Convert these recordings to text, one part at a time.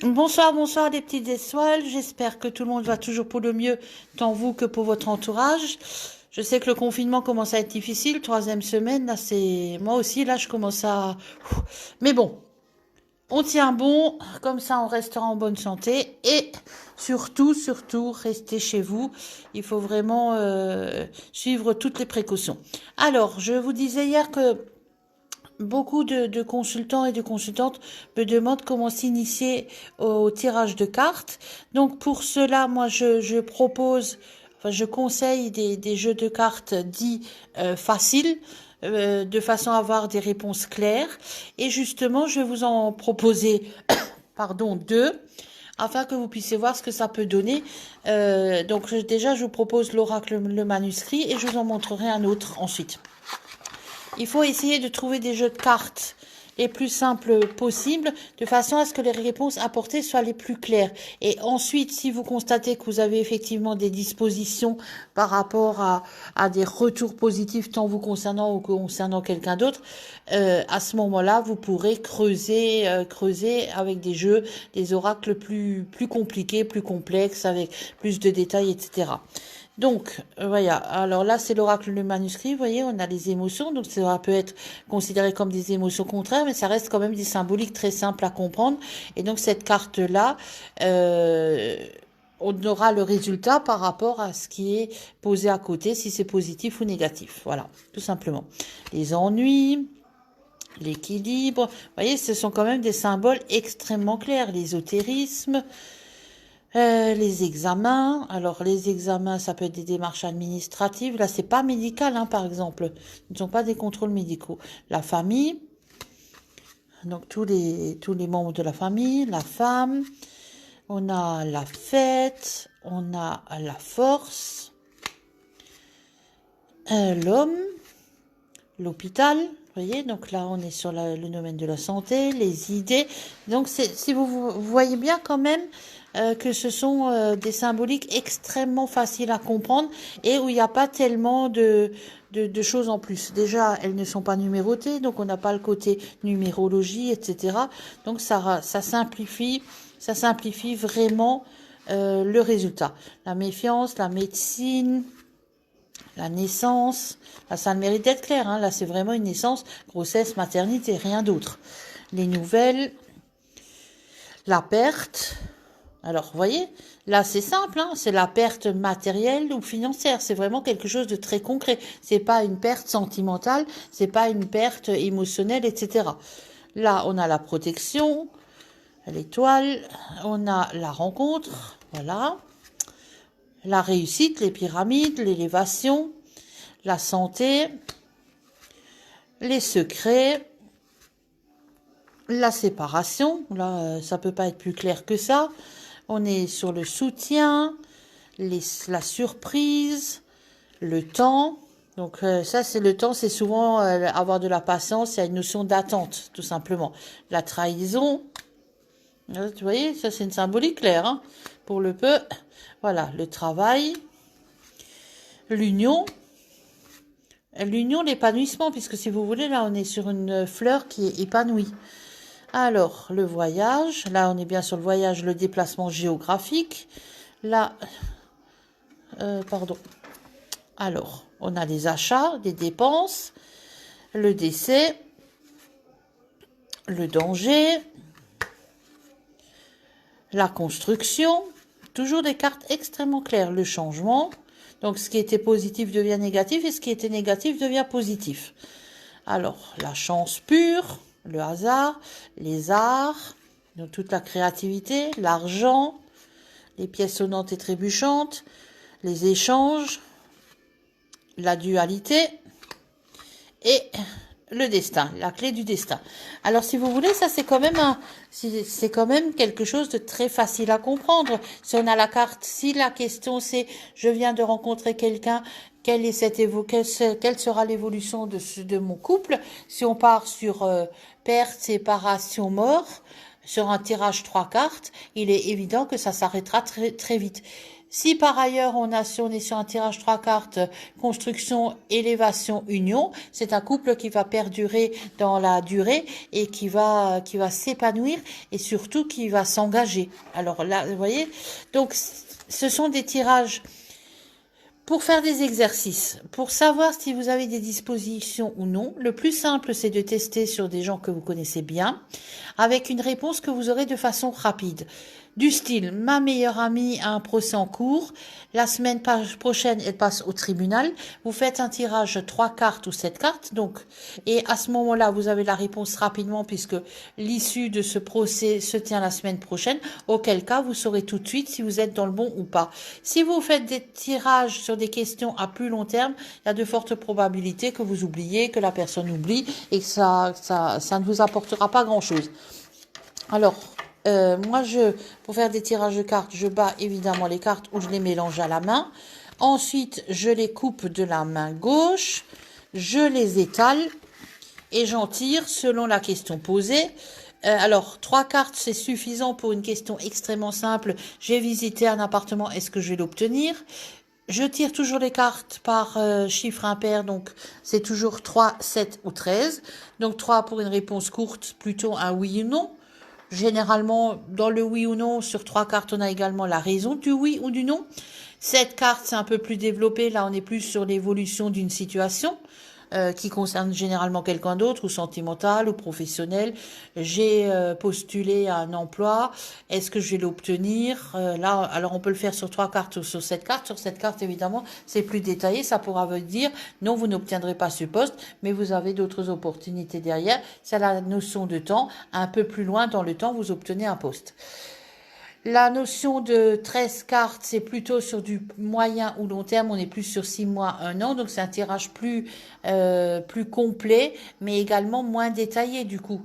Bonsoir, bonsoir les petites étoiles. J'espère que tout le monde va toujours pour le mieux, tant vous que pour votre entourage. Je sais que le confinement commence à être difficile. Troisième semaine, là, c'est moi aussi. Là, je commence à. Mais bon, on tient bon. Comme ça, on restera en bonne santé. Et surtout, surtout, restez chez vous. Il faut vraiment suivre toutes les précautions. Alors, je vous disais hier que beaucoup de consultants et de consultantes me demandent comment s'initier au tirage de cartes. Donc pour cela, moi je propose, enfin je conseille des jeux de cartes dits faciles, de façon à avoir des réponses claires. Et justement, je vais vous en proposer, pardon, deux, afin que vous puissiez voir ce que ça peut donner. Donc déjà, je vous propose l'oracle, le manuscrit, et je vous en montrerai un autre ensuite. Il faut essayer de trouver des jeux de cartes les plus simples possibles, de façon à ce que les réponses apportées soient les plus claires. Et ensuite, si vous constatez que vous avez effectivement des dispositions par rapport à des retours positifs, tant vous concernant ou concernant quelqu'un d'autre, à ce moment-là, vous pourrez creuser avec des jeux, des oracles plus compliqués, plus complexes, avec plus de détails, etc. Donc, voilà. Alors là, c'est l'oracle, le manuscrit. Vous voyez, on a les émotions. Donc, ça peut être considéré comme des émotions contraires, mais ça reste quand même des symboliques très simples à comprendre. Et donc, cette carte-là, on aura le résultat par rapport à ce qui est posé à côté, si c'est positif ou négatif. Voilà, tout simplement. Les ennuis, l'équilibre. Vous voyez, ce sont quand même des symboles extrêmement clairs. L'ésotérisme. Les examens. Alors, les examens, ça peut être des démarches administratives. Là, c'est pas médical, hein, par exemple. Ce ne sont pas des contrôles médicaux. La famille. Donc, tous les membres de la famille. La femme. On a la fête. On a la force. L'homme. L'hôpital. Vous voyez, donc là, on est sur le domaine de la santé, les idées. Donc, si vous voyez bien quand même que ce sont des symboliques extrêmement faciles à comprendre et où il n'y a pas tellement de choses en plus. Déjà, elles ne sont pas numérotées, donc on n'a pas le côté numérologie, etc. Donc, ça simplifie vraiment le résultat. La méfiance, la médecine, la naissance, là ça a le mérite d'être clair, hein, là c'est vraiment une naissance, grossesse, maternité, rien d'autre. Les nouvelles, la perte, alors vous voyez, là c'est simple, hein, c'est la perte matérielle ou financière, c'est vraiment quelque chose de très concret, c'est pas une perte sentimentale, c'est pas une perte émotionnelle, etc. Là on a la protection, l'étoile, on a la rencontre, voilà, la réussite, les pyramides, l'élévation, la santé, les secrets, la séparation. Là, ça peut pas être plus clair que ça. On est sur le soutien, la surprise, le temps. Donc ça, c'est le temps, c'est souvent avoir de la patience. Il y a une notion d'attente, tout simplement. La trahison. Tu voyez, ça c'est une symbolique claire, hein, pour le peu. Voilà, le travail, l'union. L'union, l'épanouissement, puisque si vous voulez, là, on est sur une fleur qui est épanouie. Alors, le voyage, là, on est bien sur le voyage, le déplacement géographique. Là, pardon. Alors, on a les achats, les dépenses, le décès, le danger, la construction. Toujours des cartes extrêmement claires. Le changement. Donc, ce qui était positif devient négatif et ce qui était négatif devient positif. Alors, la chance pure, le hasard, les arts, donc toute la créativité, l'argent, les pièces sonnantes et trébuchantes, les échanges, la dualité et le destin, la clé du destin. Alors, si vous voulez, ça c'est quand même quelque chose de très facile à comprendre. Si on a la carte, si la question c'est je viens de rencontrer quelqu'un, quelle sera l'évolution de mon couple? Si on part sur perte, séparation, mort, sur un tirage 3 cartes, il est évident que ça s'arrêtera très très vite. Si par ailleurs si on est sur un tirage 3 cartes, construction, élévation, union, c'est un couple qui va perdurer dans la durée et qui va s'épanouir et surtout qui va s'engager. Alors là, vous voyez, donc ce sont des tirages pour faire des exercices, pour savoir si vous avez des dispositions ou non. Le plus simple, c'est de tester sur des gens que vous connaissez bien, avec une réponse que vous aurez de façon rapide. Du style, ma meilleure amie a un procès en cours, la semaine prochaine, elle passe au tribunal, vous faites un tirage 3 cartes ou 7 cartes, donc, et à ce moment-là, vous avez la réponse rapidement puisque l'issue de ce procès se tient la semaine prochaine, auquel cas, vous saurez tout de suite si vous êtes dans le bon ou pas. Si vous faites des tirages sur des questions à plus long terme, il y a de fortes probabilités que vous oubliez, que la personne oublie et que ça ne vous apportera pas grand-chose. Alors, moi, pour faire des tirages de cartes, je bats évidemment les cartes ou je les mélange à la main. Ensuite, je les coupe de la main gauche, je les étale et j'en tire selon la question posée. Alors, 3 cartes, c'est suffisant pour une question extrêmement simple. J'ai visité un appartement, est-ce que je vais l'obtenir? Je tire toujours les cartes par chiffre impair, donc c'est toujours 3, 7 ou 13. Donc 3 pour une réponse courte, plutôt un oui ou non. Généralement, dans le oui ou non, sur 3 cartes, on a également la raison du oui ou du non. 7 cartes, c'est un peu plus développé. Là, on est plus sur l'évolution d'une situation qui concerne généralement quelqu'un d'autre, ou sentimental, ou professionnel. J'ai postulé à un emploi. Est-ce que je vais l'obtenir? Là, alors on peut le faire sur 3 cartes ou sur 7 cartes. Sur 7 cartes, évidemment, c'est plus détaillé. Ça pourra vous dire, non, vous n'obtiendrez pas ce poste, mais vous avez d'autres opportunités derrière. C'est la notion de temps. Un peu plus loin dans le temps, vous obtenez un poste. La notion de 13 cartes, c'est plutôt sur du moyen ou long terme. On est plus sur 6 mois, 1 an. Donc, c'est un tirage plus complet, mais également moins détaillé, du coup.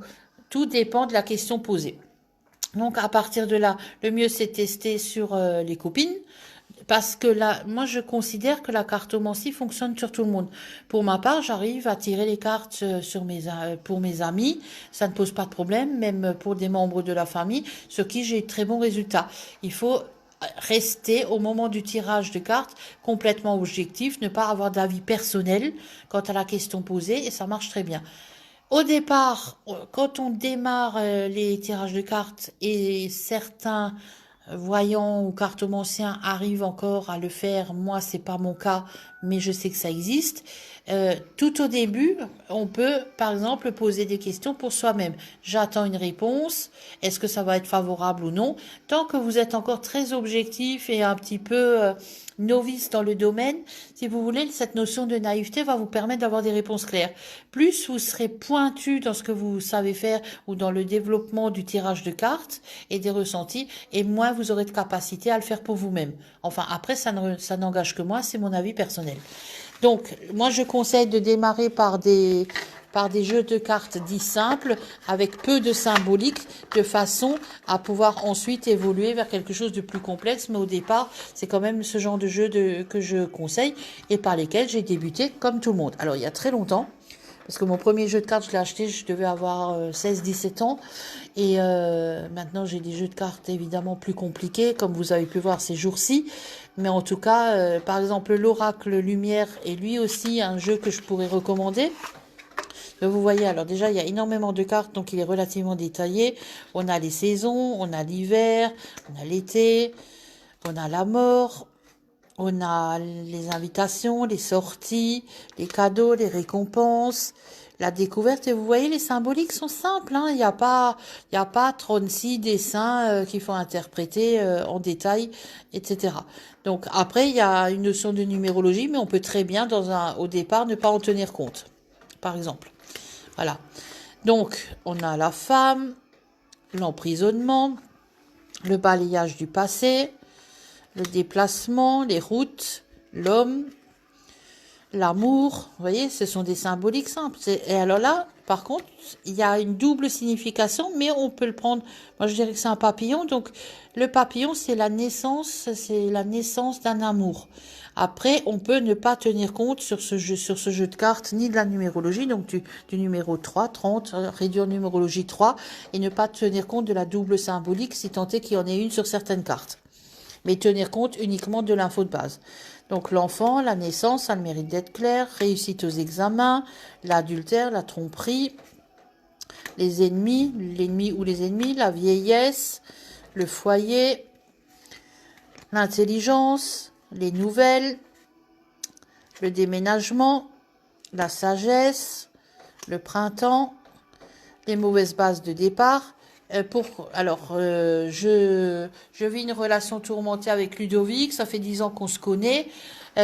Tout dépend de la question posée. Donc, à partir de là, le mieux, c'est tester sur les copines. Parce que là, moi, je considère que la cartomancie fonctionne sur tout le monde. Pour ma part, j'arrive à tirer les cartes pour mes amis. Ça ne pose pas de problème, même pour des membres de la famille, sur qui j'ai très bons résultats. Il faut rester au moment du tirage de cartes complètement objectif, ne pas avoir d'avis personnel quant à la question posée, et ça marche très bien. Au départ, quand on démarre les tirages de cartes et certains voyants ou cartomanciens arrivent encore à le faire, moi c'est pas mon cas, mais je sais que ça existe. Tout au début, on peut par exemple poser des questions pour soi-même. J'attends une réponse, est-ce que ça va être favorable ou non? Tant que vous êtes encore très objectif et un petit peu novice dans le domaine, si vous voulez, cette notion de naïveté va vous permettre d'avoir des réponses claires. Plus vous serez pointu dans ce que vous savez faire ou dans le développement du tirage de cartes et des ressentis, et moins vous aurez de capacité à le faire pour vous-même. Enfin, après, ça n'engage que moi, c'est mon avis personnel. Donc, moi, je conseille de démarrer par des jeux de cartes dits simples, avec peu de symbolique, de façon à pouvoir ensuite évoluer vers quelque chose de plus complexe. Mais au départ, c'est quand même ce genre de jeu que je conseille et par lesquels j'ai débuté comme tout le monde. Alors, il y a très longtemps, parce que mon premier jeu de cartes, je l'ai acheté, je devais avoir 16-17 ans. Et maintenant, j'ai des jeux de cartes évidemment plus compliqués, comme vous avez pu voir ces jours-ci. Mais en tout cas, par exemple, l'Oracle Lumière est lui aussi un jeu que je pourrais recommander. Vous voyez, alors déjà, il y a énormément de cartes, donc il est relativement détaillé. On a les saisons, on a l'hiver, on a l'été, on a la mort, on a les invitations, les sorties, les cadeaux, les récompenses, la découverte. Et vous voyez, les symboliques sont simples, hein. Il n'y a pas 36 dessins qu'il faut interpréter en détail, etc. Donc après, il y a une notion de numérologie, mais on peut très bien, au départ, ne pas en tenir compte, par exemple. Voilà. Donc, on a la femme, l'emprisonnement, le balayage du passé, le déplacement, les routes, l'homme, l'amour. Vous voyez, ce sont des symboliques simples. Et alors là, par contre, il y a une double signification, mais on peut le prendre. Moi, je dirais que c'est un papillon. Donc, le papillon, c'est la naissance d'un amour. Après, on peut ne pas tenir compte sur ce jeu de cartes, ni de la numérologie, donc du numéro 3, 30, réduire numérologie 3, et ne pas tenir compte de la double symbolique, si tant est qu'il y en ait une sur certaines cartes. mais tenir compte uniquement de l'info de base. Donc l'enfant, la naissance, ça a le mérite d'être clair, réussite aux examens, l'adultère, la tromperie, les ennemis, l'ennemi ou les ennemis, la vieillesse, le foyer, l'intelligence, les nouvelles, le déménagement, la sagesse, le printemps, les mauvaises bases de départ. Je vis une relation tourmentée avec Ludovic, ça fait 10 ans qu'on se connaît.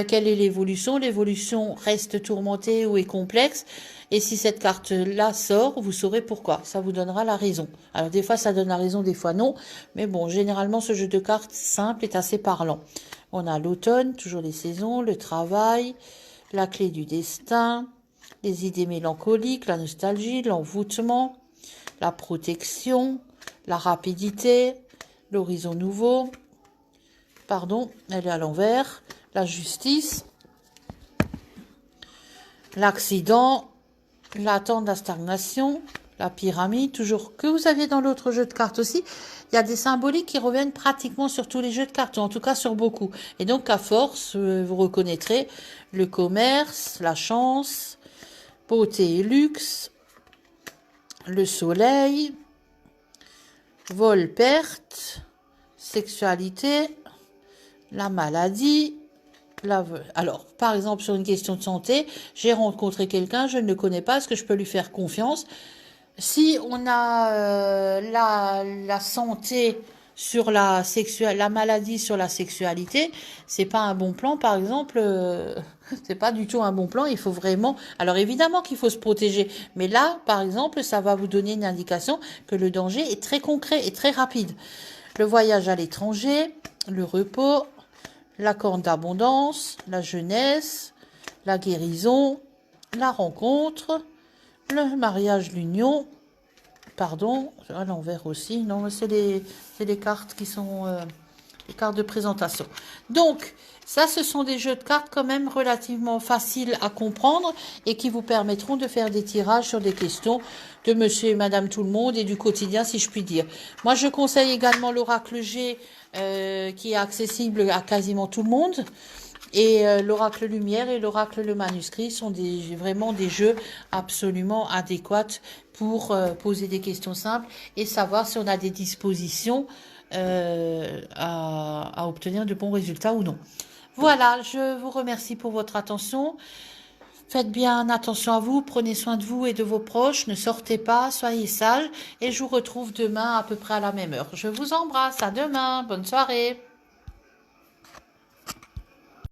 Quelle est l'évolution? L'évolution reste tourmentée ou est complexe. Et si cette carte-là sort, vous saurez pourquoi. Ça vous donnera la raison. Alors des fois ça donne la raison, des fois non. Mais bon, généralement ce jeu de cartes simple est assez parlant. On a l'automne, toujours les saisons, le travail, la clé du destin, les idées mélancoliques, la nostalgie, l'envoûtement, la protection, la rapidité, l'horizon nouveau, pardon, elle est à l'envers, la justice, l'accident, l'attente, la stagnation, la pyramide, toujours que vous aviez dans l'autre jeu de cartes aussi. Il y a des symboliques qui reviennent pratiquement sur tous les jeux de cartes, ou en tout cas sur beaucoup. Et donc à force, vous reconnaîtrez le commerce, la chance, beauté et luxe, le soleil, vol, perte, sexualité, la maladie. Alors, par exemple, sur une question de santé, j'ai rencontré quelqu'un, je ne le connais pas, est-ce que je peux lui faire confiance? Si on a la santé sur la maladie sur la sexualité, c'est pas un bon plan, par exemple. C'est pas du tout un bon plan. Il faut vraiment. Alors évidemment qu'il faut se protéger, mais là, par exemple, ça va vous donner une indication que le danger est très concret et très rapide. Le voyage à l'étranger, le repos, la corne d'abondance, la jeunesse, la guérison, la rencontre, le mariage, l'union. Pardon, à l'envers aussi. Non, c'est les cartes qui sont les cartes de présentation. Donc, ça, ce sont des jeux de cartes quand même relativement faciles à comprendre et qui vous permettront de faire des tirages sur des questions de monsieur et madame tout le monde et du quotidien, si je puis dire. Moi, je conseille également l'oracle G qui est accessible à quasiment tout le monde. Et l'oracle lumière et l'oracle le manuscrit sont vraiment des jeux absolument adéquats pour poser des questions simples et savoir si on a des dispositions à obtenir de bons résultats ou non. Voilà, je vous remercie pour votre attention. Faites bien attention à vous, prenez soin de vous et de vos proches, ne sortez pas, soyez sages et je vous retrouve demain à peu près à la même heure. Je vous embrasse, à demain, bonne soirée.